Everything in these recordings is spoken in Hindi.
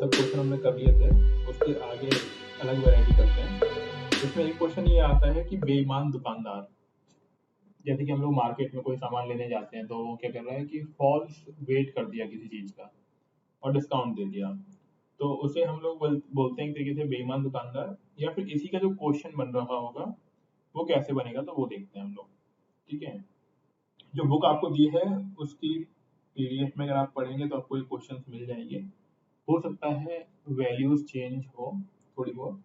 ज़्यादातर क्वेश्चन हमने कर लिए थे, उसके आगे अलग वैरायटी करते हैं। इसमें एक क्वेश्चन ये आता है कि बेईमान दुकानदार, जैसे कि हम लोग मार्केट में कोई सामान लेने जाते हैं तो वो क्या कर रहा है कि फॉल्स वेट कर दिया किसी चीज़ का और डिस्काउंट दे दिया, तो उसे हम लोग बोलते हैं एक तरीके से बेईमान दुकानदार। या फिर इसी का जो क्वेश्चन बन रहा होगा वो कैसे बनेगा, तो वो देखते हैं हम लोग। ठीक है, जो बुक आपको दी है उसकी पीडीएफ में अगर आप पढ़ेंगे तो आपको ये क्वेश्चंस मिल जाएंगे। हो सकता है वैल्यूज चेंज हो थोड़ी बहुत।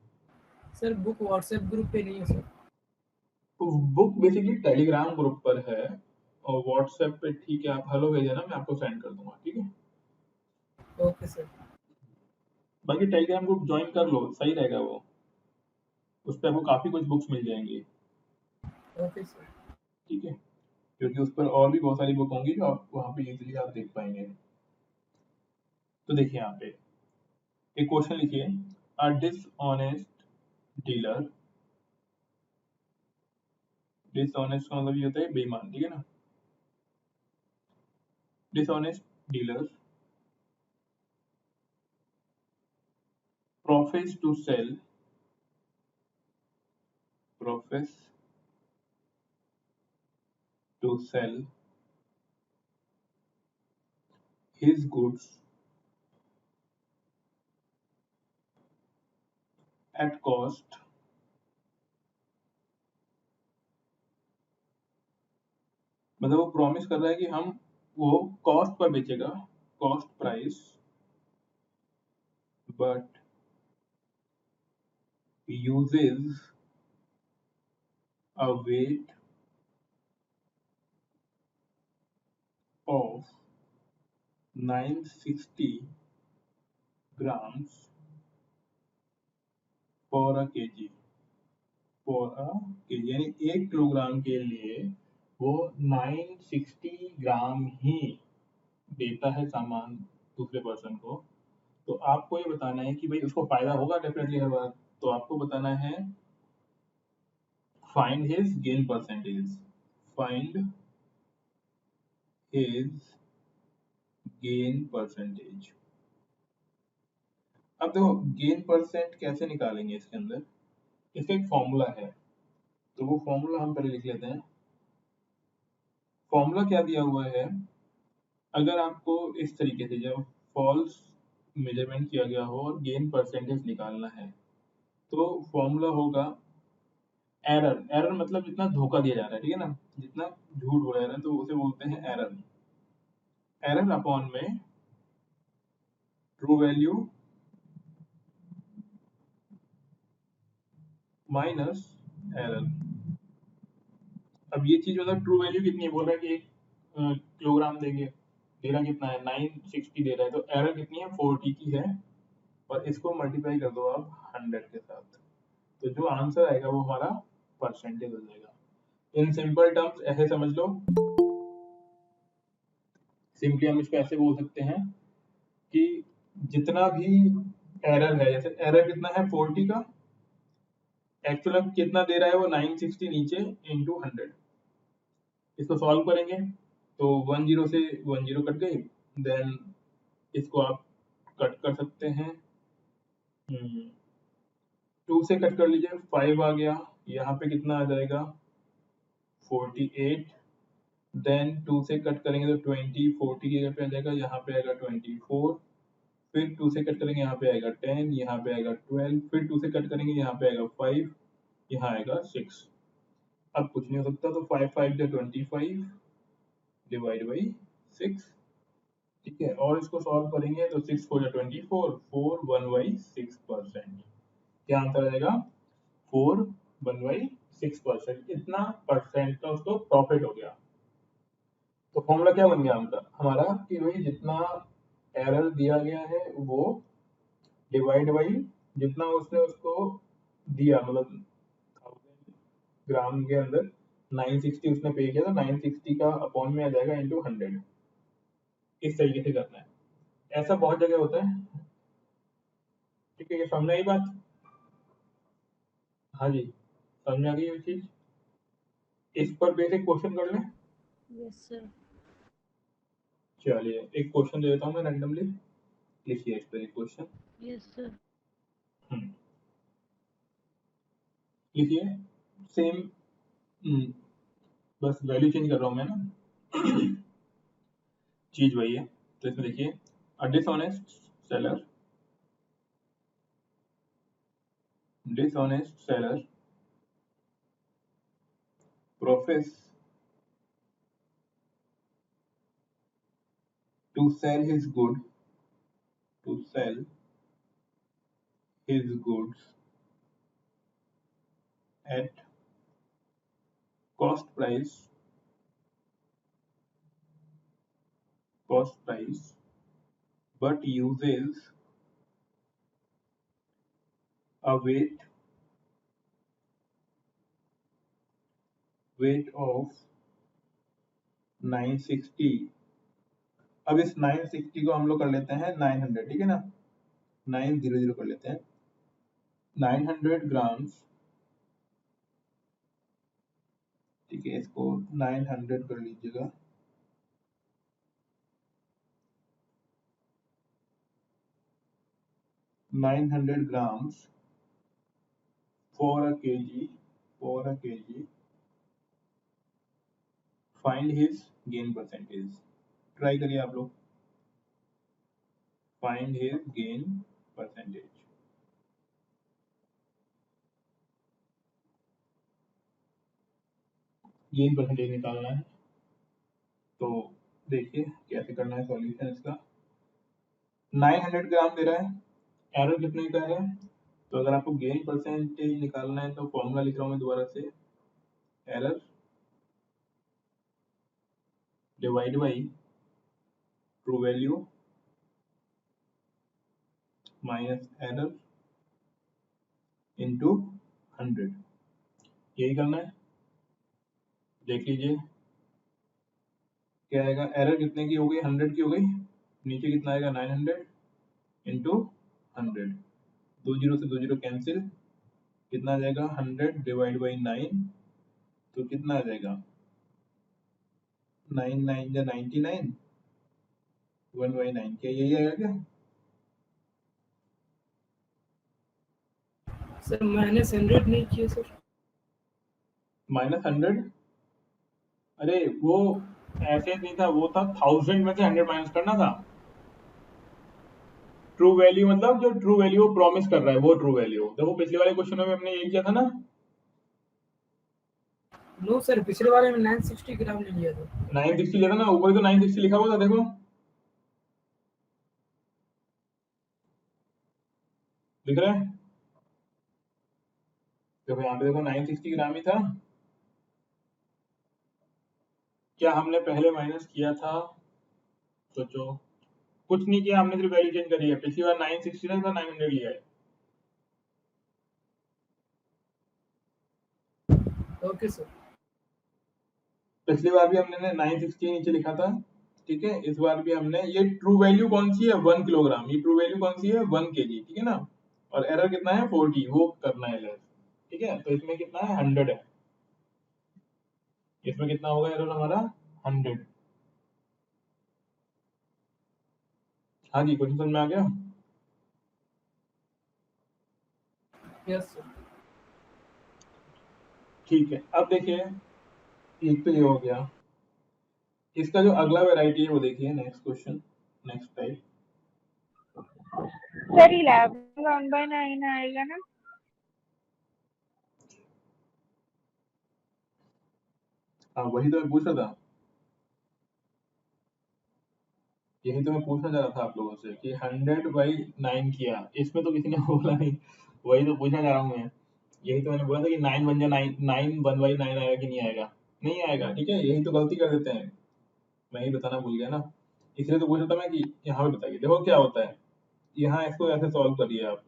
सर बुक व्हाट्सएप ग्रुप पे नहीं है सर। तो बुक बेसिकली टेलीग्राम ग्रुप पर है और व्हाट्सएप पे ठीक है, आप हेलो भेज देना, मैं आपको सेंड कर दूंगा। ठीक है, ओके सर। बाकी टेलीग्राम ग्रुप ज्वाइन कर लो, सही रहेगा वो। उस पर आपको काफी कुछ बुक्स मिल जाएंगी। Okay sir. ठीक है, क्योंकि उस पर और भी बहुत सारी बुक होंगी जो आप वहाँ पे इजीली आप देख पाएंगे। तो देखिए यहाँ पे एक क्वेश्चन लिखिए, अ डिसऑनेस्ट डीलर। डिसऑनेस्ट का मतलब ये होता है बेईमान, ठीक है ना। Dishonest dealer profess to sell profess to sell his goods at cost मतलब वो प्रॉमिस कर रहा है कि हम वो कॉस्ट पर बेचेगा, cost price, but uses a weight of 960 grams for a kg, यानी 1 किलोग्राम के लिए वो 960 ग्राम ही देता है सामान दूसरे पर्सन को। तो आपको ये बताना है कि भाई उसको फायदा होगा डेफिनेटली हर बार, तो आपको बताना है find his gain percentage. Find his gain percentage. अब देखो गेन परसेंट कैसे निकालेंगे इसके अंदर, इसका एक फॉर्मूला है, तो वो फॉर्मूला हम पहले लिख लेते हैं। फॉर्मूला क्या दिया हुआ है, अगर आपको इस तरीके से जब फॉल्स मेजरमेंट किया गया हो और गेन परसेंटेज निकालना है तो फॉर्मूला होगा एरर। एरर मतलब जितना धोखा दिया जा रहा है, ठीक है ना, जितना झूठ बोला जा रहा है तो उसे बोलते हैं एरर। एरर अपॉन में ट्रू वैल्यू माइनस एरर। अब ये चीज मतलब ट्रू वैल्यू कितनी है, बोल रहा है कि 1 किलोग्राम देंगे, दे रहा कितना है 960 दे रहा है, तो एरर कितनी है 40 की है, और इसको मल्टीप्लाई कर दो आप 100 के साथ, तो जो आंसर आएगा वो हमारा परसेंटेज हो जाएगा। इन सिंपल टर्म्स ऐसे समझ लो, सिंपली हम इसको ऐसे बोल सकते हैं कि जितना भी एरर है, जैसे एरर कितना है 40 का, एक्चुअल में कितना दे रहा है वो 960 नीचे इंटू 100। इसको सॉल्व करेंगे तो 10 से 10 कट गई, देन इसको आप कट कर सकते हैं, 2 से कट कर लीजिए 5 आ गया, यहाँ पे कितना आ जाएगा 48, देन 2 से कट करेंगे तो 20, 40 की जगह पे आ जाएगा, यहाँ पे आएगा 24, फिर 2 से कट करेंगे यहाँ पे आएगा 10, यहाँ पे आएगा 12, फिर 2 से कट करेंगे यहाँ पे आएगा 5, यहाँ आएगा 6। अब कुछ नहीं हो सकता, तो 5 5 जो 25 डिवाइड बाई 6। ठीक है, और इसको सॉल्व करेंगे तो 6 4 जो 24, 4 1 बाई 6%। क्या आंसर आ जाएगा 4 1 बाई 6%। इतना परसेंट का उसको प्रॉफिट हो गया। तो फॉर्मूला क्या बन गया हमारा कि भाई जितना एरर दिया गया है वो डिवाइड बाई जितना उसने उसको दिया, मतलब 1000 ग्राम के अंदर 960 उसने पे किया, तो 960 का अपॉन में आ जाएगा इंटू 100। इस तरीके से करना है, ऐसा बहुत जगह होता है। ठीक है, ये समझ आई बात। हाँ जी, समझ आ गई ये चीज। इस पर बेसिक क्वेश्चन कर लें। Yes sir. चलिए एक क्वेश्चन दे देता हूँ मैं रैंडमली। लिखिए इस पर क्वेश्चन। Yes, sir. लिखिए सेम, बस वैल्यू चेंज कर रहा हूँ मैं ना, चीज वही है। तो इसमें देखिए a dishonest seller profess to sell his goods at cost price but uses a weight of 960। अब इस 960 को हम लोग कर लेते हैं 900, ठीक है ना, 900 कर लेते हैं, 900 ग्राम्स, ठीक है, इसको 900 कर लीजिएगा, 900 grams for a kg, find his gain percentage। Try करिए आप लोग, find his gain percentage। Gain percentage निकालना है, तो देखिए कैसे करना है सॉल्यूशन इसका। 900 ग्राम दे रहा है, एरर कितने का है, तो अगर आपको गेन परसेंटेज निकालना है तो फॉर्मूला लिख रहा हूँ मैं दोबारा से, error divide by true value minus error into 100, यही करना है। देख लीजिए क्या आएगा, एरर कितने की हो गई, 100 की हो गई, नीचे कितना आएगा 900 इंटू 100, 2 जीरो से 2 जीरो कैंसिल, कितना आ जाएगा 100 डिवाइड बाई 9, तो कितना आ जाएगा 9 9 या 99, 1 बाई 9, क्या यही आएगा क्या? सर -100 नहीं किया सर। -100, अरे वो ऐसे नहीं था, वो था 1000 में से 100 माइनस करना था। ट्रू वैल्यू मतलब जो ट्रू वैल्यू प्रॉमिस कर रहा है वो ट्रू वैल्यू। देखो पिछले वाले क्वेश्चन में हमने ये किया था ना, नो सर, पिछले वाले में 960 ग्राम ले लिया था। 960 लिया था ना, ऊपर तो 960 लिखा हुआ था, देखो दिख रहा है, देखो यहाँ पे देखो 960 ग्राम ही था। क्या हमने पहले माइनस किया था, सोचो, कुछ नहीं किया हमने, सिर्फ वैल्यू चेंज करी है। पिछली बार 960 था, 900 लिया है। Okay sir. पिछली बार भी हमने 960 नीचे लिखा था, ठीक है, इस बार भी हमने, ये ट्रू वैल्यू कौन सी है 1 किलोग्राम, ये ट्रू वैल्यू कौन सी है 1 केजी, ठीक है ना, और एरर कितना है 40, वो करना है लेस, ठीक है। तो इसमें कितना है 100 है, इसमें कितना होगा एरर हमारा 100। हाँ जी, क्वेश्चन समझ में आ गया? Yes sir. ठीक है, अब देखिए एक तो ये हो गया, इसका जो अगला वैरायटी है वो देखिए, next question, next type. Sir 11 1/9 आएगा ना? हाँ वही तो मैं पूछ रहा था, यही तो मैं पूछना चाह रहा था आप लोगों से कि 100/9 किया, इसमें तो किसी ने बोला नहीं, वही तो पूछना चाह रहा हूँ मैं। यही तो मैंने बोला था कि 9 बन जाए, 9 9 1/9 आएगा कि नहीं आएगा, नहीं आएगा, ठीक है, यही तो गलती कर देते हैं, मैं ही बताना भूल गया ना, इसलिए तो पूछ रहा था मैं कि यहाँ पे बताइए, देखो क्या होता है, यहाँ इसको ऐसे सॉल्व करिए आप,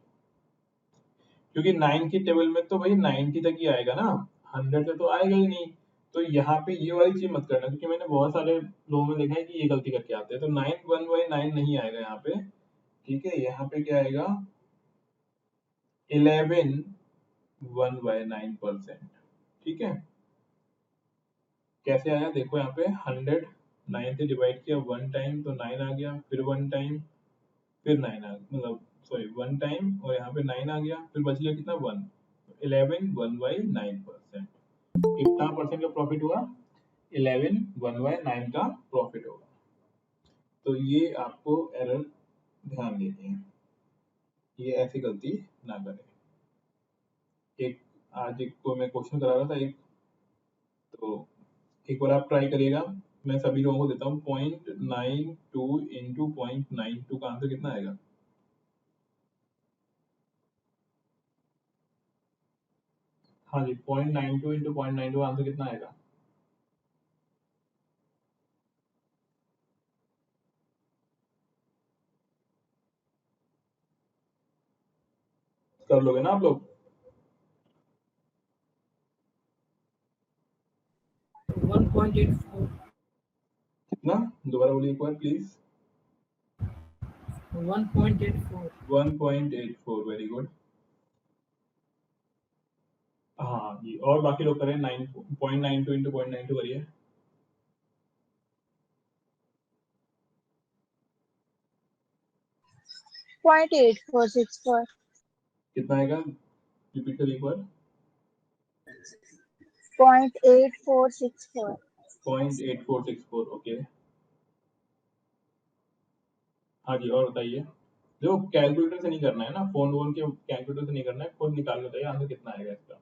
क्योंकि 9 की टेबल में तो भाई 90 तक ही आएगा ना, 100 से तो आएगा ही नहीं। तो यहाँ पे ये वाली चीज मत करना, क्योंकि मैंने बहुत सारे लोगों में देखा है कि ये गलती करके आते हैं, तो 9 1/9 नहीं आएगा यहाँ पे, ठीक है, यहाँ पे क्या आएगा 11 1/9%, ठीक है। कैसे आया देखो, यहाँ पे 100 9 से डिवाइड किया 1 टाइम तो 9 आ गया, फिर 1 टाइम फिर 9 आ मतलब सॉरी 1 टाइम और यहाँ पे 9 आ गया, फिर बच गया कितना 1, 11 1 बाई 9%। कितना परसेंट का प्रॉफिट हुआ? 11 1 बाई 9 का प्रॉफिट होगा। तो ये आपको एरर ध्यान देनी है, ये ऐसी गलती ना करें। एक आज एक को मैं क्वेश्चन करा रहा था एक, तो एक बार आप ट्राई करिएगा। मैं सभी लोगों को देता हूँ 0.92 इंटू 0.92 का आंसर कितना आएगा? हाँ जी, 0.92 इंटू 0.92 आंसर कितना आएगा? कर लोगे ना आप लोग? 1.84 कितना? दोबारा बोलिए एक बार प्लीज। 1.84 1.84, very good. हाँ जी, और बाकी लोग करें 9.92 इंटू 0.92 करिए। 0.8464. कितना आएगा? रिपीट करिए एक बार। 0.8464. 0.8464, ओके। हाँ जी, और बताइए। जो कैलकुलेटर से नहीं करना है ना, फोन वोन के कैलकुलेटर से नहीं करना है, खुद निकाल के बताइए आंसर कितना आएगा इसका।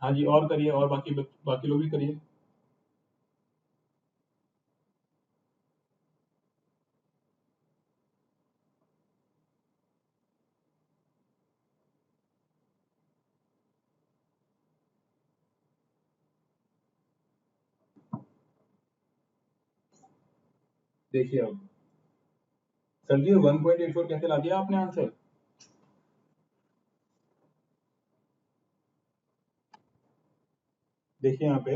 हाँ जी, और करिए, और बाकी लोग भी करिए। देखिए अब सर जी 1.84 कैसे ला दिया आपने आंसर? देखिए यहाँ पे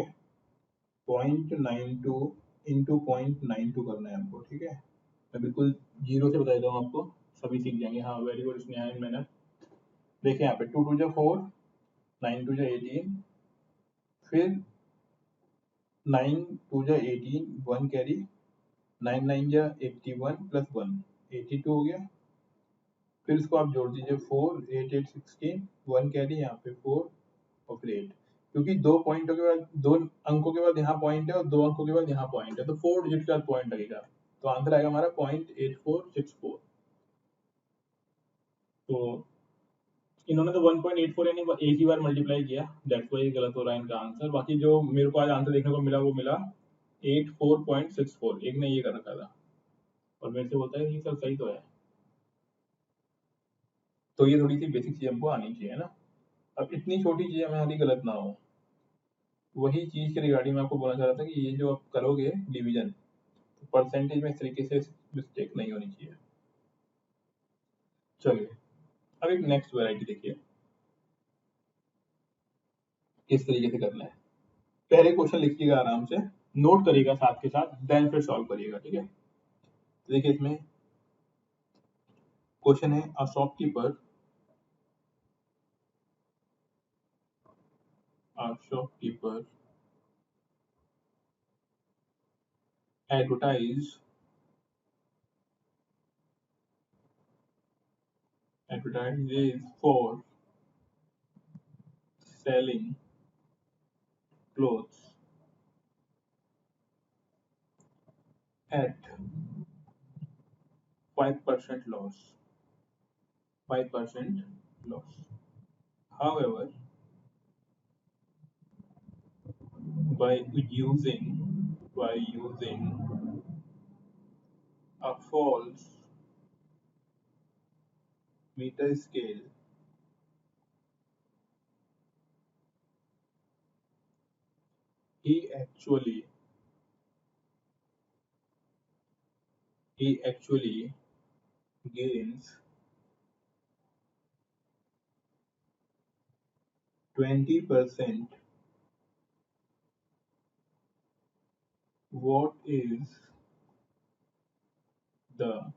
0.92 इंटू 0.92 करना है हमको, ठीक है? मैं बिल्कुल जीरो से बता देता हूँ आपको, सभी सीख जाएंगे। हाँ वेरी गुड स्नेहा मैंने। देखिए यहाँ पे 2 2 जा 4, 9 2 जा 18, फिर 9 2 जा 18, 1 कैरी, 9 9 जा 81 प्लस 1, 82 हो गया। फिर इसको आप जोड़ दीजिए 4 8 8 16, 1 कैरी, यहाँ पे 4 और फिर 8। क्योंकि दो पॉइंटों के बाद, दो अंकों के बाद यहाँ पॉइंट है और दो अंकों के बाद यहाँ पॉइंट है, तो 4 डिजिट के बाद पॉइंट लगेगा। तो आंसर आएगा हमारा 0.8464। तो इन्होंने तो 1.84 यानी एक ही बार मल्टीप्लाई किया, दैट्स वाई गलत हो रहा है इनका आंसर। बाकी जो मेरे को आज आंसर देखने को मिला वो मिला 84.64, एक ने ये कर रखा था और मेरे से बोलता है कि सर सही तो है। तो ये थोड़ी सी बेसिक चीज हमको आनी चाहिए ना। अब इतनी छोटी चीज हमारी गलत ना हो, वही चीज के रिगार्डिंग मैं आपको बोलना चाह रहा था कि ये जो आप करोगे डिवीजन, तो परसेंटेज में इस तरीके से मिस्टेक नहीं होनी चाहिए। चलिए अब एक नेक्स्ट वैरायटी देखिए किस तरीके से करना है। पहले क्वेश्चन लिखिएगा आराम से, नोट करिएगा साथ के साथ, देन फिर सॉल्व करिएगा, ठीक है? तो देखिए इसमें क्वेश्चन है, a shopkeeper advertise advertises for selling clothes at 5% loss. 5% loss. However, by using a false meter scale, he actually he actually gains 20%. What is the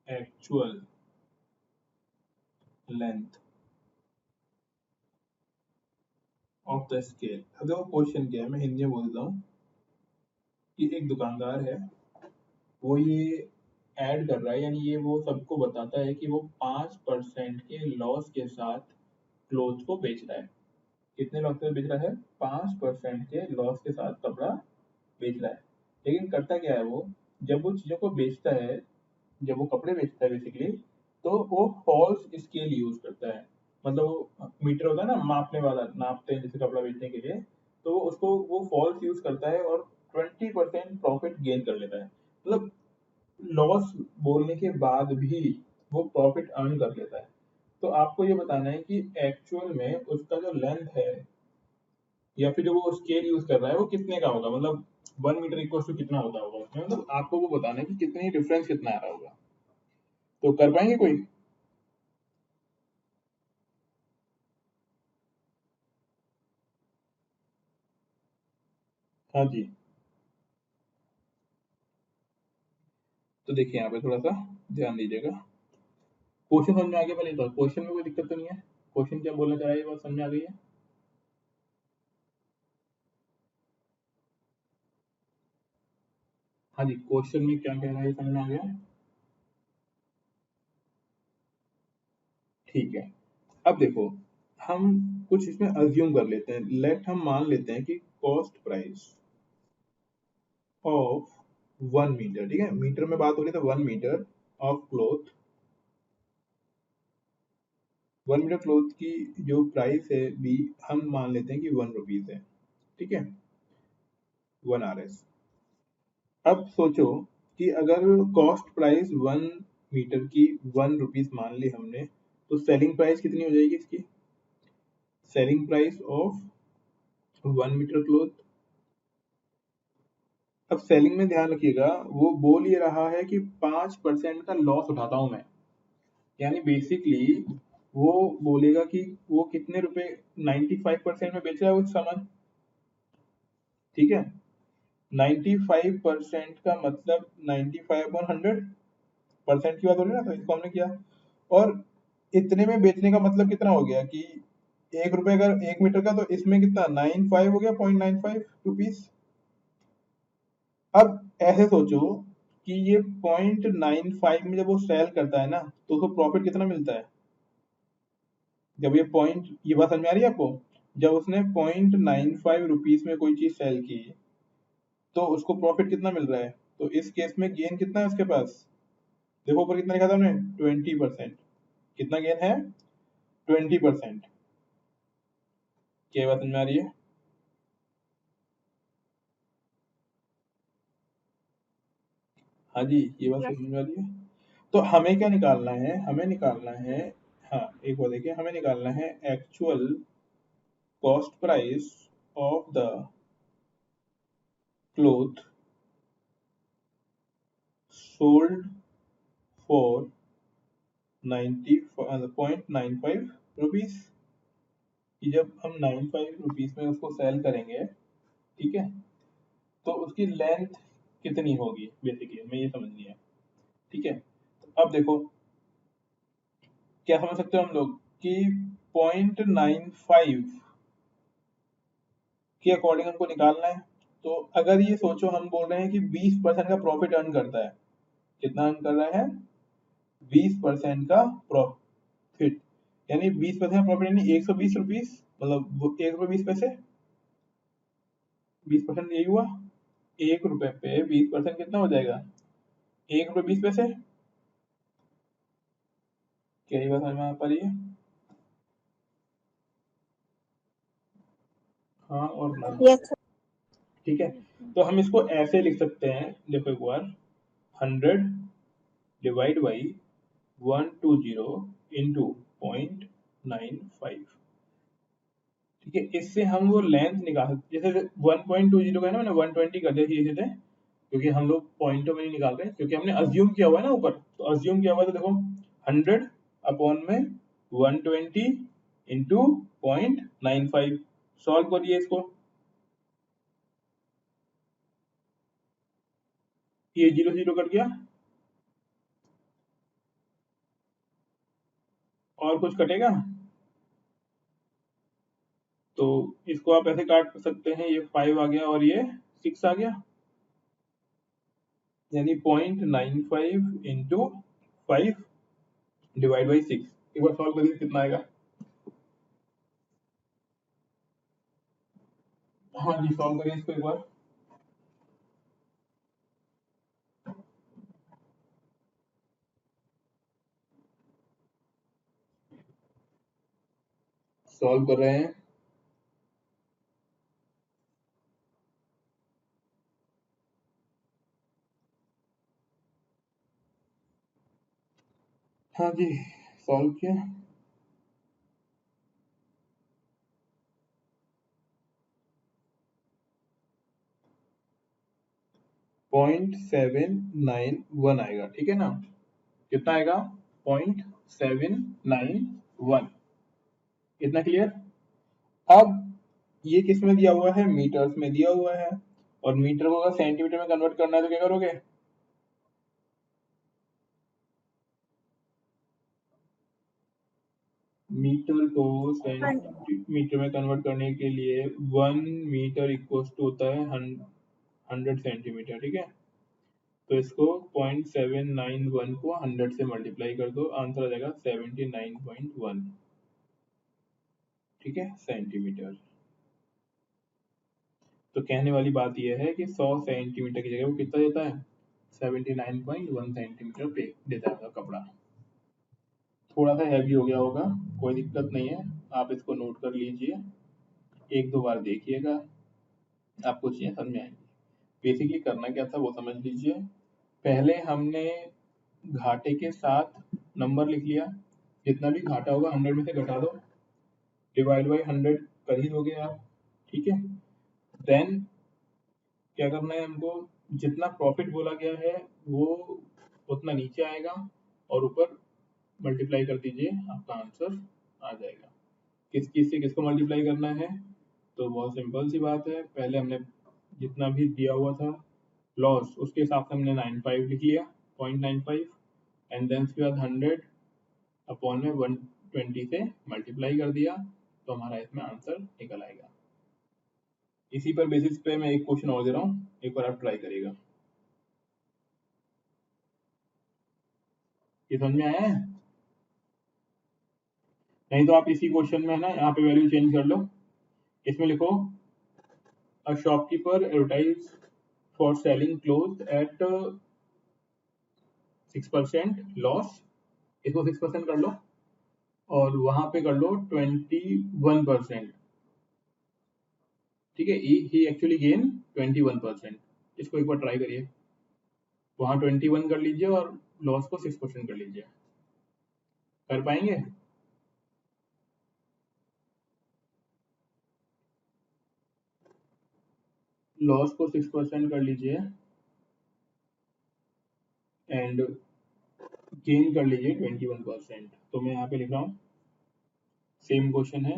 actual length of the scale. अब देखो क्वेश्चन क्या है, मैं हिंदी में बोलता हूँ कि एक दुकानदार है, वो ये ऐड कर रहा है, यानी ये वो सबको बताता है कि वो 5% के लॉस के साथ क्लोथ को बेच रहा है। कितने लॉस के साथ बेच रहा है? 5% के लॉस के साथ कपड़ा बेच रहा है। लेकिन करता क्या है वो, जब वो चीज़ों को बेचता है, जब वो कपड़े बेचता है बेसिकली, तो वो फॉल्स स्केल यूज करता है। मतलब वो मीटर होता है ना, मापने वाला, नापते हैं जैसे कपड़ा बेचने के लिए, तो उसको वो फॉल्स यूज करता है और 20% प्रॉफिट गेन कर लेता है। मतलब लॉस बोलने के बाद भी वो प्रॉफिट अर्न कर लेता है। तो आपको ये बताना है कि एक्चुअल में उसका जो लेंथ है या फिर जो वो स्केल यूज कर रहा है वो कितने का होगा, मतलब 1 मीटर इक्वल टू कितना होता होगा उसमें, मतलब आपको वो बताना है कि कितनी डिफरेंस कितना आ रहा होगा। तो कर पाएंगे कोई? हाँ जी। तो देखिए यहाँ पे थोड़ा सा ध्यान दीजिएगा। क्वेश्चन समझ में आ गया? पहले तो क्वेश्चन में कोई दिक्कत तो नहीं है? क्वेश्चन क्या बोलना चाह रहा है ये बात समझ में आ गई है? हाँ जी, क्वेश्चन में क्या कह रहा है ये समझ में आ गया? ठीक है। अब देखो, हम कुछ इसमें अज्यूम कर लेते हैं। लेट हम मान लेते हैं कि कॉस्ट प्राइस ऑफ 1 मीटर, ठीक है, मीटर में बात हो रही है, तो 1 metre of cloth, 1 metre cloth की जो प्राइस है भी हम मान लेते हैं कि 1 रुपीज है, ठीक है, 1 RS। अब सोचो कि अगर कॉस्ट प्राइस 1 मीटर की 1 रुपीज मान ली हमने, तो सेलिंग प्राइस कितनी हो जाएगी इसकी? Selling price of 1 metre cloth. अब सेलिंग में ध्यान रखिएगा, वो बोल ये रहा है कि 5% का लॉस उठाता हूं मैं, यानी बेसिकली वो बोलेगा कि वो कितने रुपए 95% में बेच रहा है वो सामान, ठीक है। 95% का मतलब 95/100 परसेंट की बात हो रही है ना, तो इसको हमने किया। और इतने में बेचने का मतलब कितना हो गया कि 1 रुपए अगर 1 मीटर का, तो इसमें कितना 95 हो गया, 0.95 रुपीज। अब ऐसे सोचो कि ये 0.95 में जब वो सेल करता है ना, तो उसको प्रॉफिट कितना मिलता है? जब ये पॉइंट, ये बात समझ में आ रही है आपको? जब उसने 0.95 रुपीज में कोई चीज सेल की, तो उसको प्रॉफिट कितना मिल रहा है? तो इस केस में गेन कितना है उसके पास? देखो ऊपर कितना लिखा था हमने, 20%। कितना गेन है? 20%। क्या बात समझ में आ रही है? हाँ जी, ये बात Yes. समझ में आ रही है। तो हमें क्या निकालना है? हमें निकालना है, हाँ एक बार देखिए, हमें निकालना है actual cost price of the cloth sold for 90.95 rupees, कि जब हम 95 रुपीज में उसको सेल करेंगे, ठीक है, तो उसकी लेंथ कितनी होगी, बेसिकली हमें ये समझनी है, ठीक है। तो अब देखो क्या समझ सकते हो हम लोग कि 0.95 के अकॉर्डिंग हमको निकालना है। तो अगर ये सोचो, हम बोल रहे हैं कि 20% का प्रॉफिट अर्न करता है, कितना अर्न कर रहा है? 20% का प्रॉफिट, यानी 20% का प्रॉफिट यानी 120 रुपीज, मतलब 1 रुपये 20 पैसे। 20% यही हुआ, 1 रुपए पे 20% कितना हो जाएगा? 1 रुपये 20 पैसे। क्या ये बात समझ में आ पा रही है? हाँ और ना? Yes, sir. ठीक है, तो हम इसको ऐसे लिख सकते हैं, देखो एक बार, 100/120 into 0.95, ठीक है। इससे हम वो लेंथ निकाल सकते, जैसे 1.20 का है ना, मैंने 120 कर दिया सीधे सीधे, क्योंकि हम लोग पॉइंटों में नहीं निकाल रहे, क्योंकि हमने अज्यूम किया हुआ है ना ऊपर, तो अज्यूम किया हुआ है, तो देखो 100/120 into 0.95, सॉल्व करिए इसको, ये 0 0 कट गया, और कुछ कटेगा? तो इसको आप ऐसे काट सकते हैं, ये 5 आ गया और ये 6 आ गया, यानी 0.95 इंटू 5 डिवाइड बाई 6। एक बार सॉल्व करिए कितना आएगा। हाँ जी, सॉल्व करिए इसको एक बार। सॉल्व कर रहे हैं। हाँ जी, सॉल्व किया। .791 आएगा, ठीक है ना। कितना आएगा? 0.791। इतना क्लियर। अब ये किस में दिया हुआ है? मीटर्स में दिया हुआ है, और मीटर को अगर सेंटीमीटर में कन्वर्ट करना है तो क्या करोगे? मीटर को सेंटीमीटर में कन्वर्ट करने के लिए 1 मीटर इक्वल टू होता है 100 सेंटीमीटर, ठीक है। तो इसको 0.791 को 100 से मल्टीप्लाई कर दो, आंसर आ जाएगा 79.1, ठीक है, सेंटीमीटर। तो कहने वाली बात यह है कि 100 सेंटीमीटर की जगह वो कितना देता है? 79.1 सेंटीमीटर पे देता है कपड़ा। थोड़ा सा हैवी हो गया होगा, कोई दिक्कत नहीं है, आप इसको नोट कर लीजिए, एक दो बार देखिएगा, आपको चीजें समझ में आएंगी। बेसिकली करना क्या था वो समझ लीजिए। पहले हमने घाटे के साथ नंबर लिख लिया, जितना भी घाटा होगा 100 में से घटा दो, डिवाइड बाई 100 कर ही दोगे आप, ठीक है। देन क्या करना है हमको? जितना प्रॉफिट बोला गया है वो उतना नीचे आएगा, और ऊपर मल्टीप्लाई कर दीजिए, आपका आंसर आ जाएगा। किस चीज से किसको मल्टीप्लाई करना है? तो बहुत सिंपल सी बात है, पहले हमने जितना भी दिया हुआ था लॉस उसके हिसाब से हमने 95 लिख लिया, 0.95, एंड देन उसके बाद 100 अपॉन में 120 से मल्टीप्लाई कर दिया, तो हमारा इसमें आंसर निकल आएगा। इसी पर बेसिस पे मैं एक क्वेश्चन और दे रहा हूँ, एक बार आप ट्राई करिएगा। ये समझ में आया है? नहीं तो आप इसी क्वेश्चन में है ना, यहाँ पे वैल्यू चेंज कर लो, इसमें लिखो a shopkeeper advertise for selling cloth at 6% loss, इसको 6% कर लो, और वहां पे कर लो 21%, ठीक है। ही एक्चुअली गेन 21%। इसको एक बार ट्राई करिए, वहां 21 कर लीजिए और लॉस को 6% कर लीजिए, कर पाएंगे? लॉस को 6% कर लीजिए एंड गेन कर लीजिए 21%। तो मैं यहाँ पे लिख रहा हूँ, सेम क्वेश्चन है,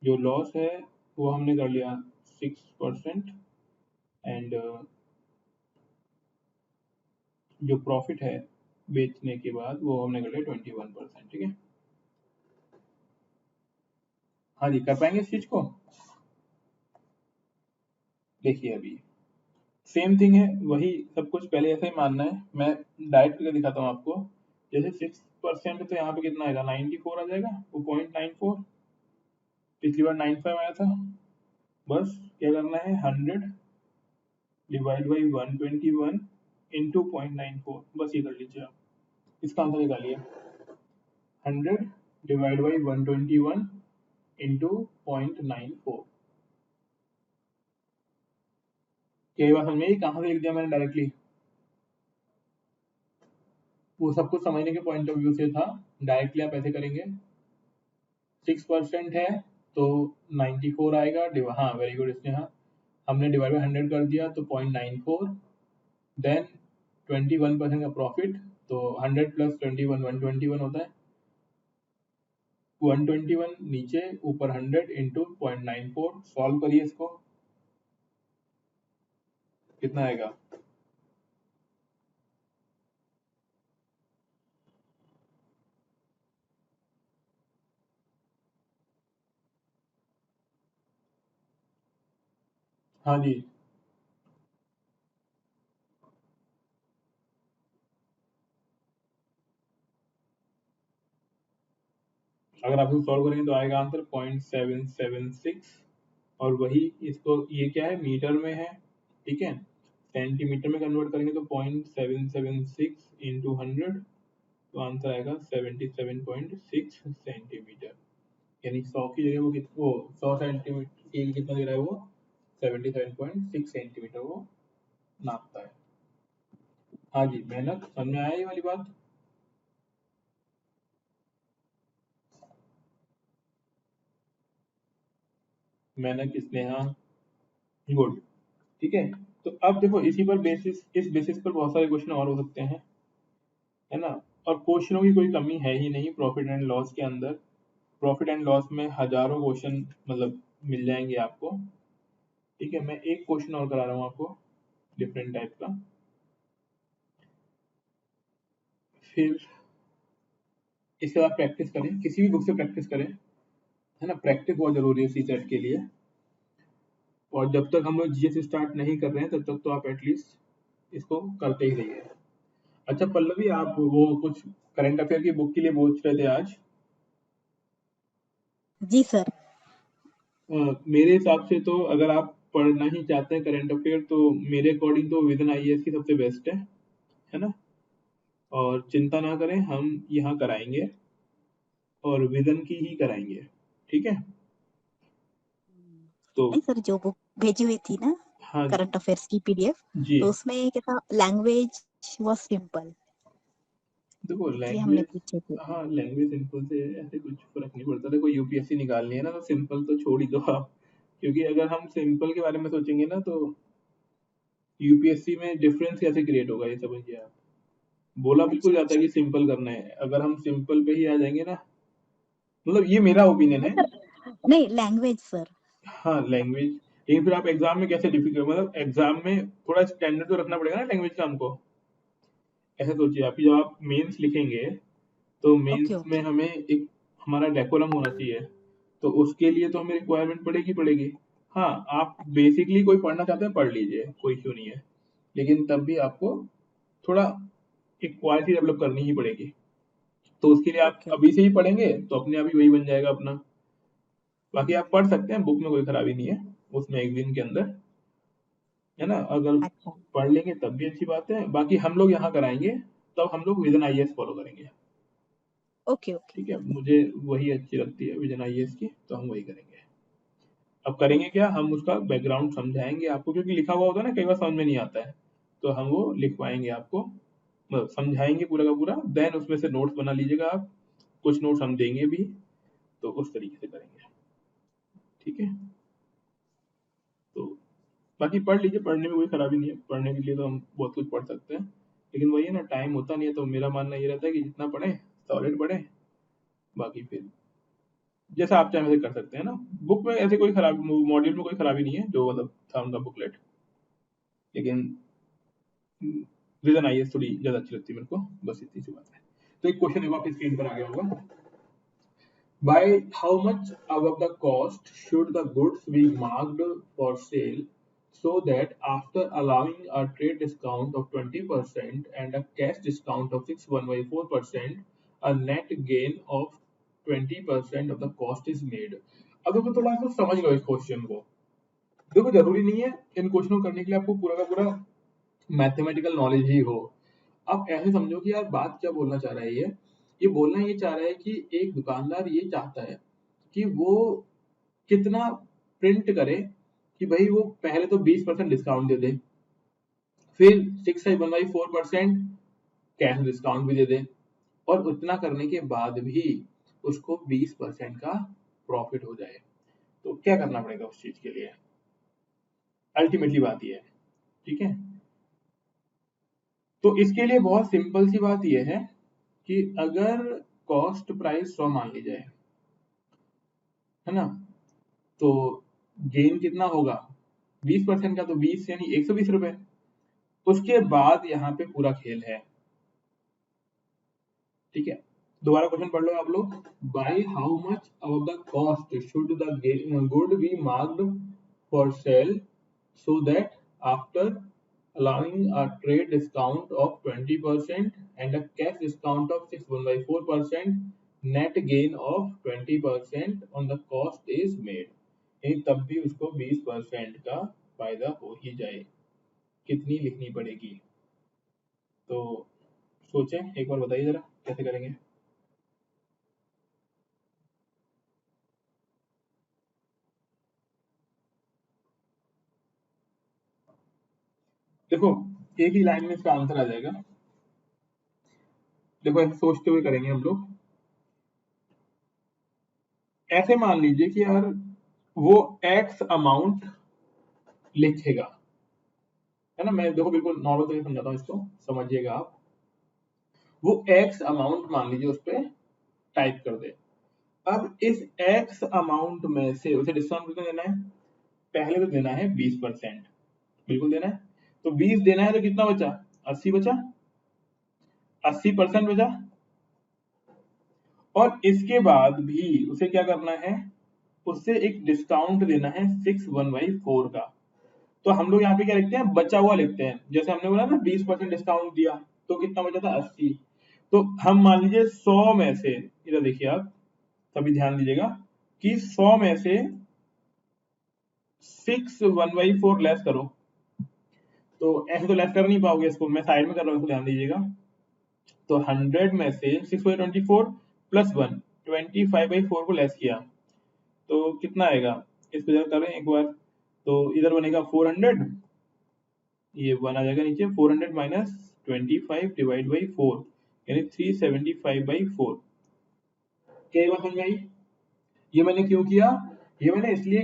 जो लॉस है वो हमने कर लिया 6%, एंड जो प्रॉफिट है बेचने के बाद वो हमने कर लिया 21%, ठीक है। हाँ जी, कर पाएंगे इस चीज को? देखिए अभी सेम थिंग है, वही सब कुछ पहले ऐसा ही मानना है। मैं डायरेक्ट करके दिखाता हूँ आपको। जैसे 6%, तो यहाँ पे कितना आएगा? 94 आ जाएगा, वो 0.94, पिछली बार 95 आया था। बस क्या करना है, 100 डिवाइड बाई 121 इंटू 0.94, बस ये कर लीजिए आप, इसका आंसर निकालिए। 100 डिवाइड बाई 121 इंटू 0.94। क्या ये बात समझ में आई? कहाँ से लिख दिया मैंने डायरेक्टली? वो सब कुछ समझने के पॉइंट ऑफ व्यू से था, डायरेक्टली आप ऐसे करेंगे। 6% है तो 94 आएगा, हाँ वेरी गुड स्नेहा, हमने डिवाइड बाई 100 कर दिया तो 0.94, देन 21% का प्रॉफिट, तो 100 प्लस 21 121 होता है, 121 नीचे, ऊपर 100 इंटू 0.94। सॉल्व करिए इसको, कितना आएगा? हाँ जी, अगर आप इसको सॉल्व करेंगे तो आएगा आंसर 0.776 और वही इसको ये क्या है मीटर में है, ठीक है, सेंटीमीटर में कन्वर्ट करेंगे तो 0.776 इंटू 100 तो आंसर आएगा 77.6 सेंटीमीटर, यानी 100 की जगह वो 100 सेंटीमीटर की कितना दे रहा है वो 77.6 सेंटीमीटर वो नापता है। हाँ जी, मेहनत समझ में आया ये वाली बात? मेहनत स्नेहा, गुड, ठीक है। तो अब देखो इसी पर बेसिस इस बेसिस पर बहुत सारे क्वेश्चन और हो सकते हैं, है ना, और क्वेश्चनों की कोई कमी है ही नहीं प्रॉफिट एंड लॉस के अंदर। प्रॉफिट एंड लॉस में हजारों क्वेश्चन मतलब मिल जाएंगे आपको, ठीक है। मैं एक क्वेश्चन और करा रहा हूँ आपको डिफरेंट टाइप का, फिर इसके बाद प्रैक्टिस करें, किसी भी बुक से प्रैक्टिस करें, है ना, प्रैक्टिस बहुत जरूरी है सी सेट के लिए। और जब तक हम लोग जीएस स्टार्ट नहीं कर रहे हैं तब तक तो आप एटलीस्ट इसको करते ही रहिए। अच्छा पल्लवी, आप वो कुछ करंट अफेयर की बुक के लिए पूछ रहे थे आज? जी सर। मेरे हिसाब से तो अगर आप पढ़ना ही चाहते हैं करंट अफेयर तो मेरे अकॉर्डिंग तो विजन आईएएस की सबसे बेस्ट है ना, और चिंता ना करें हम यहाँ कराएंगे और विजन की ही कराएंगे, ठीक है। तो नहीं सर, जो बुक भेजी हुई थी ना हाँ करंट अफेयर्स की पीडीएफ, जी, तो उसमें क्या था, लैंग्वेज वाज सिंपल, देखो इसलिए हमने लैंग्वेज, पूछे थे। हाँ लैंग्वेज सिंपल से ऐसे कुछ फर्क नहीं पड़ता। देखो यूपीएससी निकालनी है ना तो सिंपल तो छोड़ ही दो आप, क्योंकि अगर हम सिंपल के बारे में सोचेंगे ना तो यूपीएससी में डिफरेंस कैसे क्रिएट होगा ये समझिए आप। बोला बिल्कुल अच्छा जाता है अच्छा। कि सिंपल करना है, अगर हम सिंपल पे ही आ जाएंगे ना, मतलब ये मेरा ओपिनियन नहीं है। सर, नहीं लैंग्वेज सर। हाँ लैंग्वेज, लेकिन फिर आप एग्जाम में कैसे डिफिकल्ट, मतलब एग्जाम में थोड़ा स्टैंडर्ड तो रखना पड़ेगा ना लैंग्वेज का हमको। ऐसे सोचिए आप कि जब आप मेंस लिखेंगे तो ओके मेंस में ओके। हमें एक हमारा डेकोरम होना चाहिए, तो उसके लिए तो हमें रिक्वायरमेंट पड़ेगी। हाँ आप बेसिकली कोई पढ़ना चाहते हैं पढ़ लीजिए, कोई इश्यू नहीं है, लेकिन तब भी आपको थोड़ा एक क्वालिटी डेवलप करनी ही पड़ेगी। तो उसके लिए आप ओके अभी ओके। से ही पढ़ेंगे तो अपने आप ही वही बन जाएगा अपना। बाकी आप पढ़ सकते हैं, बुक में कोई खराबी नहीं है, उस मैगजीन के अंदर, है ना, अगर अच्छा। पढ़ लेंगे तब भी अच्छी बात है। बाकी हम लोग यहाँ कराएंगे तब हम लोग विजन आईएएस फॉलो करेंगे, ओके ओके। ठीक है, मुझे वही अच्छी लगती है विजन आईएएस की, तो हम वही करेंगे। अब करेंगे क्या, हम उसका बैकग्राउंड समझाएंगे आपको, क्योंकि लिखा हुआ होता है ना कई बार समझ में नहीं आता है, तो हम वो लिखवाएंगे आपको, मतलब समझाएंगे पूरा का पूरा, देन उसमें से नोट्स बना लीजिएगा आप, कुछ नोट्स हम देंगे भी, तो उस तरीके से करेंगे, ठीक है। तो बाकी पढ़ लीजिए, पढ़ने में कोई खराबी नहीं है, पढ़ने के लिए तो हम बहुत कुछ पढ़ सकते हैं, लेकिन वही है ना टाइम होता नहीं है, तो मेरा मानना ये रहता है कि जितना पढ़े सॉलिड पढ़े, बाकी फिर जैसा आप चाहें वैसे कर सकते हैं ना। बुक में ऐसे कोई खराब, मॉड्यूल में कोई खराबी नहीं है जो मतलब था उनका बुकलेट, लेकिन विजन आईएएस थोड़ी ज्यादा अच्छी लगती है मेरे को, बस इतनी सी बात है। तो एक क्वेश्चन देखो आपकी स्क्रीन पर आ गया होगा, by how much above the cost should the goods be marked for sale so that after allowing a trade discount of 20% and a cash discount of 6.14%, a net gain of 20% of the cost is made? अब देखो थोड़ा सा समझ लो इस क्वेश्चन को। देखो जरूरी नहीं है इन क्वेश्चनों को करने के लिए आपको पूरा का पूरा मैथमेटिकल नॉलेज ही हो। आप ऐसे समझो कि यार बात क्या बोलना चाह रहा है ये बोलना ये चाह रहा है कि एक दुकानदार ये चाहता है कि वो कितना प्रिंट करे कि भाई वो पहले तो 20% डिस्काउंट दे दे, फिर 6.14% कैश डिस्काउंट भी दे दे, और उतना करने के बाद भी उसको 20% का प्रॉफिट हो जाए। तो क्या करना पड़ेगा उस चीज के लिए, अल्टीमेटली बात ये है, ठीक है। तो इसके लिए बहुत सिंपल सी बात यह है कि अगर कॉस्ट प्राइस 100 मान ली जाए, है ना, तो गेन कितना होगा 20% का, तो 20 यानी 120 रुपए। उसके बाद यहाँ पे पूरा खेल है, ठीक है। दोबारा क्वेश्चन पढ़ लो आप लोग, by how much of the cost should the good B marked for sale so that after allowing a trade discount of 20% and a cash discount of 6.14%, net gain of 20% on the cost is made। यानी तब भी उसको 20% का फायदा हो ही जाए, कितनी लिखनी पड़ेगी? तो सोचें, एक बार बताइए जरा कैसे करेंगे। देखो एक ही लाइन में इसका आंसर आ जाएगा। देखो ऐसे सोचते हुए करेंगे हम लोग। ऐसे मान लीजिए कि यार वो एक्स अमाउंट लिखेगा, है ना। मैं देखो बिल्कुल नॉर्मल तरीके से समझाता हूँ, इसको समझिएगा आप। वो एक्स अमाउंट मान लीजिए उस पर टाइप कर दे। अब इस एक्स अमाउंट में से उसे डिस्काउंट कितना देना है? पहले तो देना है 20%, बिल्कुल देना है। तो 20 देना है तो कितना बचा? 80 बचा, 80% बचा। और इसके बाद भी उसे क्या करना है? उससे एक डिस्काउंट देना है 6/1/4 का। तो हम लोग यहाँ पे क्या लिखते हैं? बचा हुआ लिखते हैं। जैसे हमने बोला ना 20% डिस्काउंट दिया तो कितना बचा था? 80। तो हम मान लीजिए 100 में से, इधर देखिए आप सभी ध्यान दीजिएगा कि 100 में से 6/1/4 लेस करो। तो ऐसे तो लेस कर नहीं पाओगे, इसको मैं साइड में कर रहा हूँ, इसको ध्यान दीजिएगा। तो 100 में से 6/24 प्लस 1 25/4 को लेस किया तो कितना आएगा? इसको जरा करें एक बार। तो इधर बनेगा 400, ये 1 आ जाएगा नीचे। 400 माइनस 25 डिवाइड बाई 4 यानी 375/4। क्या ये बात समझ में आई? ये मैंने क्यों किया? ये मैंने इसलिए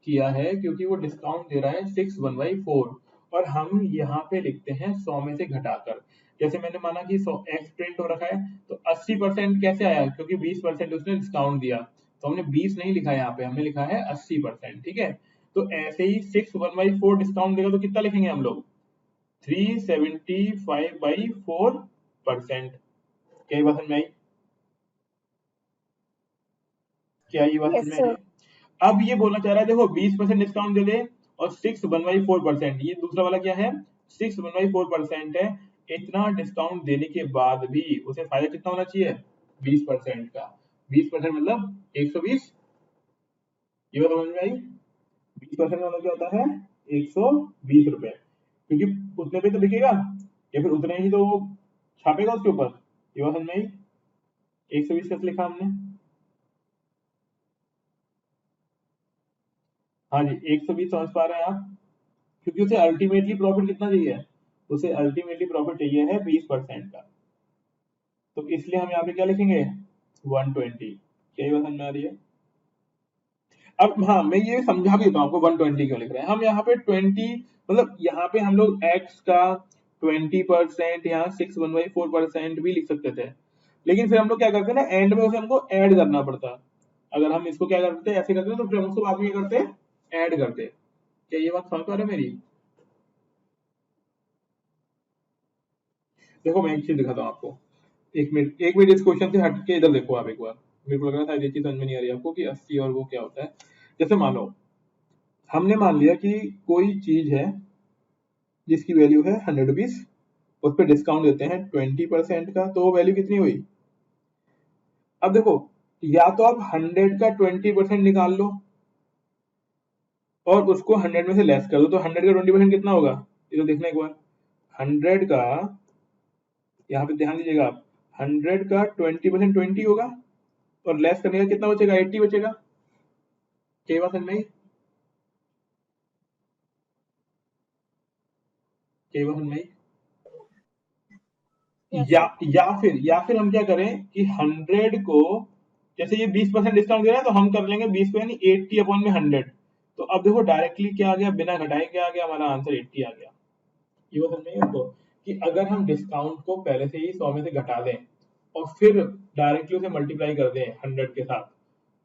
किया है क्योंकि वो डिस्काउंट दे रहा है 6/1/4 और हम यहाँ पे लिखते हैं 100 में से घटाकर। जैसे मैंने माना कि 100 एक्स प्रिंट हो रखा है तो 80% कैसे आया? क्योंकि 20% उसने डिस्काउंट दिया, तो हमने 20 नहीं लिखा है यहाँ पे, हमने लिखा है 80%। ठीक है, तो ऐसे ही 6/1/4 डिस्काउंट देगा तो कितना लिखेंगे हम लोग? 375/4%। क्या ये बात समझ में आई? क्या ये बात Yes, समझ में आ रही sir. है? अब ये बोलना चाह रहा है, देखो 20% डिस्काउंट दे दे और 6/1/4%, ये दूसरा वाला क्या है? 6/1/4% है। इतना डिस्काउंट देने के बाद भी उसे फायदा कितना होना चाहिए? 20% का। 20% मतलब 120। ये बात समझ में आई? 20% मतलब क्या होता है? 120 रुपए, क्योंकि उतने पे तो बिकेगा या फिर उतने ही तो छापेगा उसके ऊपर। ये बात समझ में आई? 120 कैसे लिखा हमने? हाँ जी, 120 समझ पा रहे हैं आप? क्योंकि उसे अल्टीमेटली प्रॉफिट कितना चाहिए? उसे अल्टीमेटली प्रॉफिट चाहिए है 20% का। तो इसलिए हम यहाँ पे क्या लिखेंगे? 120। क्या ये बात समझ में आ रही है? अब हाँ, मैं ये समझा भी देता हूँ आपको 120 क्यों लिख रहे हैं। हम यहाँ पे 20 मतलब यहाँ पे हम लोग x का 20% यहाँ 6/1/4% भी लिख सकते थे, लेकिन फिर हम लोग क्या करते हैं ना, एंड में उसे हमको ऐड करना पड़ता। अगर हम इसको क्या करते ऐसे करते तो फिर हम उसको बाद में क्या करते? ऐड करते। क्या ये बात समझ पा रहे हो मेरी? देखो मैं एक चीज दिखाता हूँ आपको। एक मिनट इस क्वेश्चन से हट के इधर देखो आप एक बार। मेरे को लग रहा था ये चीज समझ में नहीं आ रही आपको कि 80 और वो क्या होता है। जैसे मानो हमने मान लिया कि कोई चीज है जिसकी वैल्यू है 100 रुपीज, उस पर डिस्काउंट देते हैं 20% का, तो वो वैल्यू कितनी हुई? अब देखो, या तो आप 100 का 20% निकाल लो और उसको 100 में से लेस कर दो, तो 100 का 20% कितना होगा? ये तो देखना एक बार। 100 का, यहाँ पे ध्यान दीजिएगा आप, 100 का 20% 20 होगा और लेस करने का कितना बचेगा? 80 बचेगा। क्या बात समझ में आई? क्या बात समझ में आई? Yes, या sir. या फिर हम क्या करें कि 100 को, जैसे ये 20% डिस्काउंट दे रहा है तो हम कर लेंगे 20 को यानी 80/100। तो अब देखो डायरेक्टली क्या आ गया, बिना घटाए क्या आ गया? हमारा आंसर 80 आ गया। ये बात समझ में आई आपको कि अगर हम डिस्काउंट को पहले से ही 100 में से घटा दें और फिर डायरेक्टली उसे मल्टीप्लाई कर दें 100 के साथ,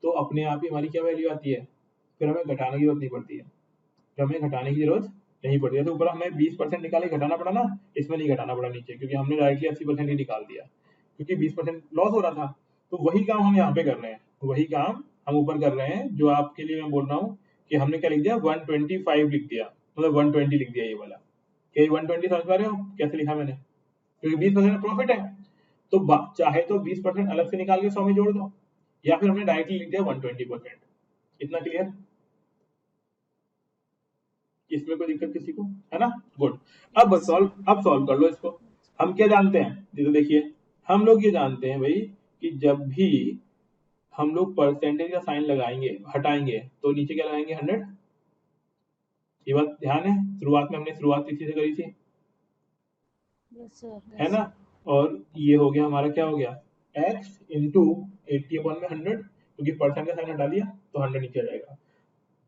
तो अपने आप ही हमारी क्या वैल्यू आती है? फिर हमें घटाने की जरूरत नहीं पड़ती है। फिर हमें घटाने की जरूरत नहीं पड़ती है। तो ऊपर हमें 20% निकाले घटाना पड़ा ना, इसमें नहीं घटाना पड़ा नीचे, क्योंकि हमने डायरेक्टली 80% ही निकाल दिया, क्योंकि 20% लॉस हो रहा था। तो वही काम हम यहाँ पे कर रहे हैं, वही काम हम ऊपर कर रहे हैं जो आपके लिए मैं बोल रहा हूँ कि हमने क्या लिख दिया? 125 लिख दिया। मतलब 120 लिख दिया ये वाला। क्या 120 समझ पा रहे हो कैसे लिखा मैंने? क्योंकि 20% प्रॉफिट है, तो चाहे तो 20% अलग से निकाल के 100 में जोड़ दो, या फिर हमने डायरेक्टली लिख दिया 120%। इतना क्लियर? इसमें कोई दिक्कत किसी को है ना? गुड। अब सॉल्व कर लो इसको। हम क्या जानते हैं, ये तो देखिए, हम लोग ये जानते हैं भाई कि जब भी हम लोग परसेंटेज का साइन लगाएंगे, हटाएंगे, तो नीचे क्या लगाएंगे? 100। ये बात ध्यान है, शुरुआत में हमने शुरुआत इसी से करी थी, Yes, sir. है ना? और ये हो गया हमारा, क्या हो गया? x इंटू 80/100, क्योंकि परसेंट का साइन हटा दिया तो 100 नीचे आ जाएगा।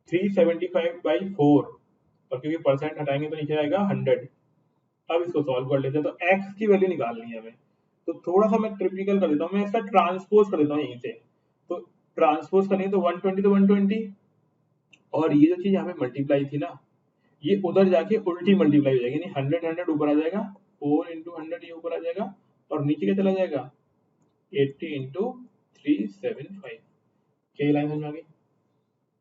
375/4, और क्योंकि परसेंट हटाएंगे तो नीचे आएगा 100। अब इसको सॉल्व कर लेते हैं। तो x की वैल्यू निकालनी है हमें, तो थोड़ा सा मैं ट्रिपिकल कर देता हूँ, मैं इसका ट्रांसपोज कर देता हूँ यहीं से। तो ट्रांसपोज करेंगे तो 120 तो 120, और ये जो चीज यहाँ पे मल्टीप्लाई थी ना, ये उधर जाके उल्टी मल्टीप्लाई हो जाएगी, यानी 100 100 ऊपर आ जाएगा, 4 इंटू 100 ये ऊपर आ जाएगा, और नीचे क्या चला जाएगा? 80 इंटू 375। क्या लाइन समझ में आ गई?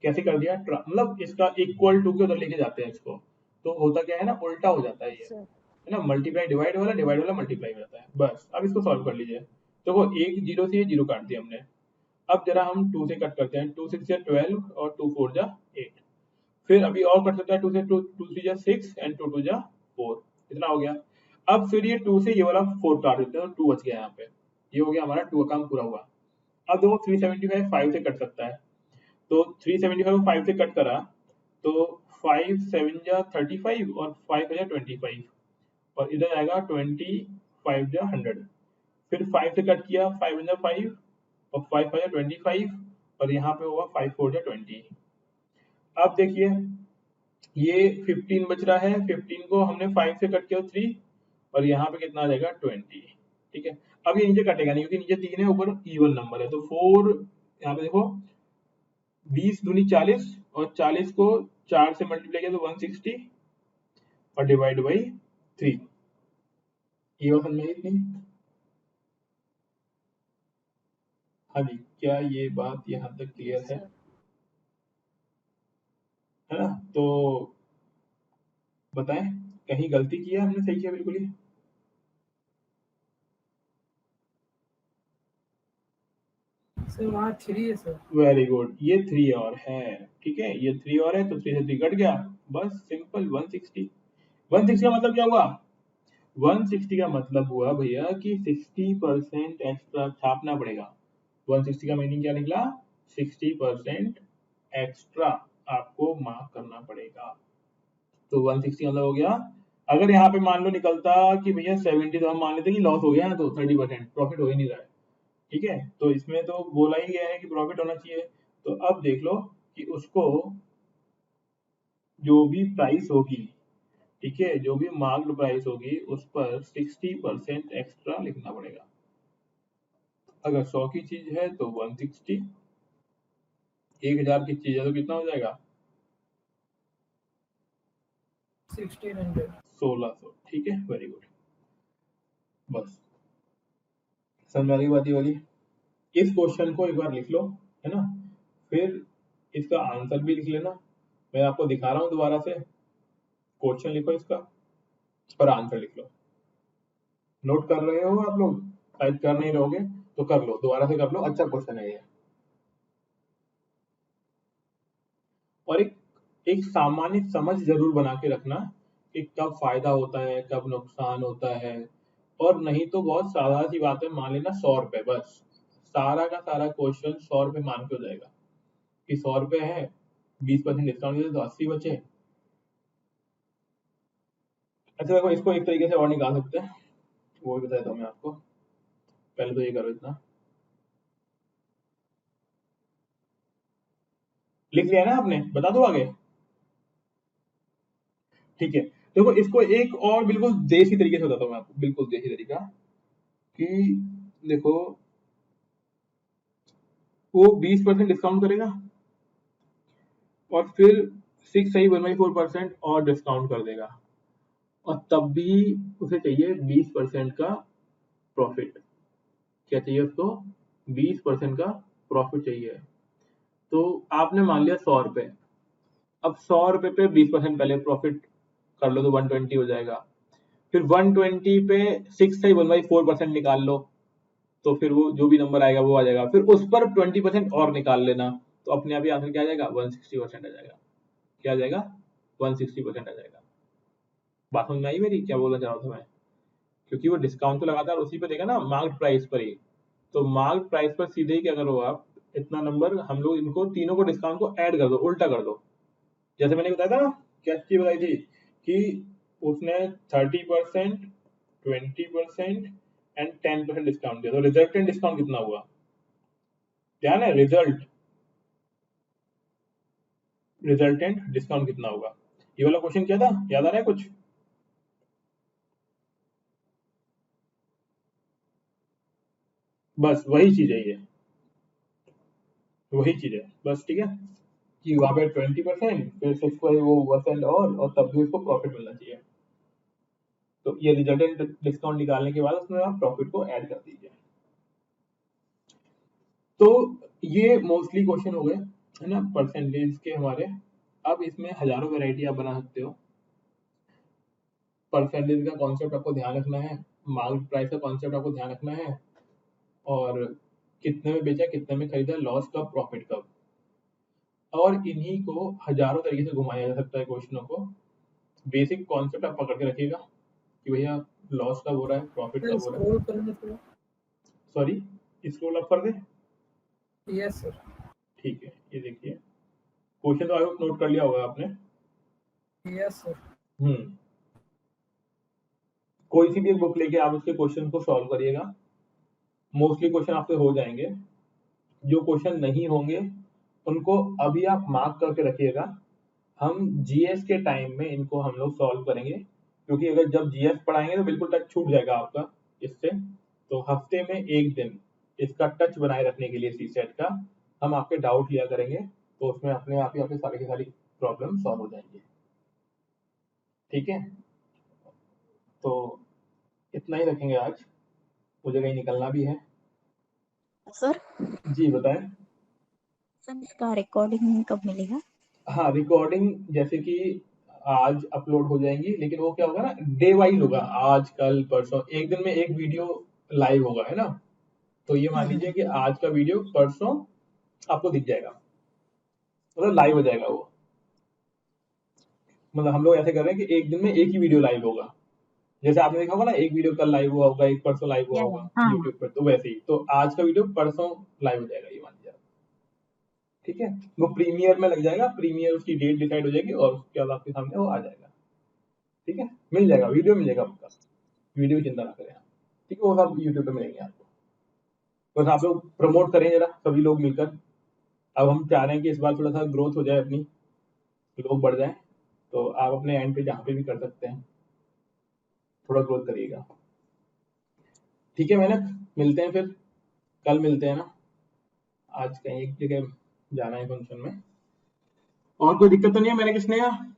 कैसे कर दिया? मतलब इसका इक्वल टू के उधर लेके जाते हैं इसको, तो होता क्या है ना, उल्टा हो जाता है ये, है ना? मल्टीप्लाई डिवाइड वाला मल्टीप्लाई हो जाता है। बस अब इसको सॉल्व कर लीजिए। देखो, एक जीरो से ये जीरो काट दिया हमने। अब जरा हम 2 से कट करते हैं। 2 6 12 और 2 4 8। फिर अभी और कट सकता है, 2 से 2 3 6 एंड 2 2 4। इतना हो गया। अब फिर ये 2 से ये वाला 4 काट देते हैं, तो 2 बच गया यहाँ पे। ये हो गया हमारा 2 का काम पूरा हुआ। अब देखो 375 5 से कट सकता है, तो 375 5 से कट करा तो 5 7 35 और 5 25, और इधर आएगा 25 100। फिर 5 से कट किया, 5 5 और 5 25, और यहाँ पे होगा 5 4 20। अब देखिए ये 15 बच रहा है, 15 को हमने 5 से कट किया 3, और यहाँ पे कितना आ जाएगा? 20। ठीक है, अब ये नीचे कटेगा नहीं, क्योंकि नीचे 3 है, ऊपर इवन नंबर है, तो 4 यहाँ पे देखो 20 दूनी 40, और 40 को 4 से मल्टीप्लाई किया तो 160, और डिवाइड बाई 3। ये बात समझ में आई इतनी? हाँ जी, क्या ये बात यहाँ तक क्लियर है? है ना? तो बताएं, कहीं गलती किया हमने? सही किया बिल्कुल ही। सर वहाँ 3 है सर। वेरी गुड, ये 3 और है। ठीक है, ये 3 और है, तो 3 से 3 कट गया, बस सिंपल 160। 160 का मतलब क्या हुआ? 160 का मतलब हुआ भैया कि 60% एक्स्ट्रा छापना पड़ेगा। 160 का मीनिंग क्या निकला? 60% एक्स्ट्रा आपको मार्क करना पड़ेगा। तो 160 मतलब हो गया। अगर यहाँ पे मान लो निकलता कि भैया 70, तो हम मान लेते कि लॉस हो गया ना, तो 30% प्रॉफिट हो ही नहीं रहा है। ठीक है, तो इसमें तो बोला ही गया है कि प्रॉफिट होना चाहिए। तो अब देख लो कि उसको जो भी प्राइस होगी, ठीक है, जो भी मार्क्ड प्राइस होगी, उस पर 60% एक्स्ट्रा लिखना पड़ेगा। अगर 100 की चीज है तो 160, 1000 की चीज है तो कितना हो जाएगा? 1600। 1600। ठीक है, वेरी गुड। बस समझ आ गई बात ये वाली। इस क्वेश्चन को एक बार लिख लो, है ना? फिर इसका आंसर भी लिख लेना। मैं आपको दिखा रहा हूँ दोबारा से। क्वेश्चन लिखो इसका और आंसर लिख लो। नोट कर रहे हो आप लोग? शायद कर नहीं रहोगे तो कर लो, दोबारा से कर लो, अच्छा क्वेश्चन है ये। और एक सामान्य समझ जरूर बना के रखना कि कब फायदा होता है, कब नुकसान होता है। और नहीं तो बहुत साधारण सी बात है, मान लेना 100 रुपए, बस सारा का सारा क्वेश्चन 100 रुपए मान के हो जाएगा कि 100 रुपए है, 20% डिस्काउंट दे तो 80 बचे। अच्छा देखो, इसको एक तरीके से और निकाल सकते हैं, वो भी बताता हूँ मैं आपको। पहले तो ये करो, इतना लिख लिया ना आपने? बता दो आगे। ठीक है, देखो इसको एक और बिल्कुल देसी तरीके से बताता हूँ मैं आपको, बिल्कुल देसी तरीका कि देखो, वो 20% डिस्काउंट करेगा, और फिर 6/4% और डिस्काउंट कर देगा, और तब भी उसे चाहिए 20% का प्रॉफिट। क्या चाहिए उसको? 20% का प्रॉफिट चाहिए। तो आपने मान लिया 100 रुपए। अब 100 रुपए पे 20% पहले प्रॉफिट कर लो तो 120 हो जाएगा। फिर 120 पे 6 से 1/4% निकाल लो तो फिर वो जो भी नंबर आएगा वो आ जाएगा। फिर उस पर 20% और निकाल लेना तो अपने आप ही आंसर क्या आ जाएगा, 160% आ जाएगा। क्या आ जाएगा, 160% आ जाएगा। बात समझ में आई मेरी, क्या बोलना चाह रहा था मैं? क्योंकि वो डिस्काउंट तो लगातार उसी पे देगा ना, मार्केट प्राइस पर ही। तो मार्केट प्राइस पर सीधे ही क्या करो आप, इतना नंबर हम लोग इनको तीनों को डिस्काउंट को ऐड कर दो, उल्टा कर दो। जैसे मैंने बताया था ना, क्या चीज बताई थी कि उसने 30%, 20% एंड 10% डिस्काउंट दिया, तो रिजल्टेंट डिस्काउंट कितना हुआ? ध्यान है, रिजल्टेंट डिस्काउंट कितना होगा? ये वाला क्वेश्चन क्या था, याद आ रहा है कुछ? बस वही चीज है, ये वही चीज है बस। ठीक है कि वहां पे 20% फिर 6% और तब भी उसको प्रॉफिट मिलना चाहिए। तो ये रिजल्टेंट डिस्काउंट निकालने के बाद उसमें आप प्रॉफिट को ऐड कर दीजिए। तो ये मोस्टली क्वेश्चन हो गए है ना परसेंटेज के हमारे। अब इसमें हजारों वैरायटी आप बना सकते हो। परसेंटेज का कॉन्सेप्ट आपको ध्यान रखना है, मार्केट प्राइस का कॉन्सेप्ट आपको ध्यान रखना है, और कितने में बेचा, कितने में खरीदा, लॉस कब, प्रॉफिट कब। और इन्हीं को हजारों तरीके से घुमाया जा सकता है क्वेश्चनों को। बेसिक कॉन्सेप्ट आप पकड़ के रखिएगा कि भैया लॉस कब हो रहा है, प्रॉफिट सर कब हो रहा है। स्क्रॉल करना थोड़ा। सॉरी, स्क्रॉल अप कर दे। Yes sir. ठीक है, ये देखिए क्वेश्चन तो आई होप नोट कर लिया होगा आपने। Yes sir. कोई सी भी एक बुक लेके आप उसके क्वेश्चन को सॉल्व करिएगा, मोस्टली क्वेश्चन आपसे हो जाएंगे। जो क्वेश्चन नहीं होंगे उनको अभी आप मार्क करके रखिएगा। हम जीएस के टाइम में इनको हम लोग सॉल्व करेंगे, क्योंकि अगर जब जीएस पढ़ाएंगे तो बिल्कुल टच छूट जाएगा आपका इससे। तो हफ्ते में एक दिन इसका टच बनाए रखने के लिए सीसेट का हम आपके डाउट लिया करेंगे, तो उसमें अपने आप ही आपके सारी की सारी प्रॉब्लम सॉल्व हो जाएंगी। ठीक है, तो इतना ही रखेंगे आज, मुझे कहीं निकलना भी है। सर जी बताएं। सर इसका रिकॉर्डिंग कब मिलेगा? हाँ, रिकॉर्डिंग जैसे कि आज अपलोड हो जाएंगी, लेकिन वो क्या होगा ना, डे वाइज होगा, आज कल परसों, एक दिन में एक वीडियो लाइव होगा, है ना। तो ये मान लीजिए कि आज का वीडियो परसों आपको दिख जाएगा, मतलब लाइव हो जाएगा वो। मतलब हम लोग ऐसे कर रहे हैं कि एक दिन में एक ही वीडियो लाइव होगा। जैसे आपने देखा होगा ना, एक वीडियो कल लाइव हुआ होगा, एक परसों लाइव हुआ या होगा हाँ यूट्यूब पर, तो वैसे ही तो आज का वीडियो परसों लाइव हो जाएगा, ये मान लीजिए। ठीक है, वो प्रीमियर में लग जाएगा, प्रीमियर उसकी डेट डिसाइड हो जाएगी और उसके बाद आपके सामने वो आ जाएगा। ठीक है, मिल जाएगा, वीडियो मिल जाएगा आपका, वीडियो की चिंता ना करें आप। ठीक है, वो सब यूट्यूब पे मिलेंगे आपको। बस आप लोग प्रमोट करें जरा, सभी लोग मिलकर। अब हम चाह रहे हैं कि इस बार थोड़ा सा ग्रोथ हो जाए अपनी, लोग बढ़ जाए, तो आप अपने एंड पे जहाँ पे भी कर सकते हैं थोड़ा ग्रोथ करिएगा। ठीक है मेहनत, मिलते हैं फिर, कल मिलते हैं ना। आज कहीं एक जगह जाना है फंक्शन में। और कोई दिक्कत तो नहीं है मैंने किसने यहाँ?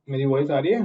मेरी वॉइस आ रही है?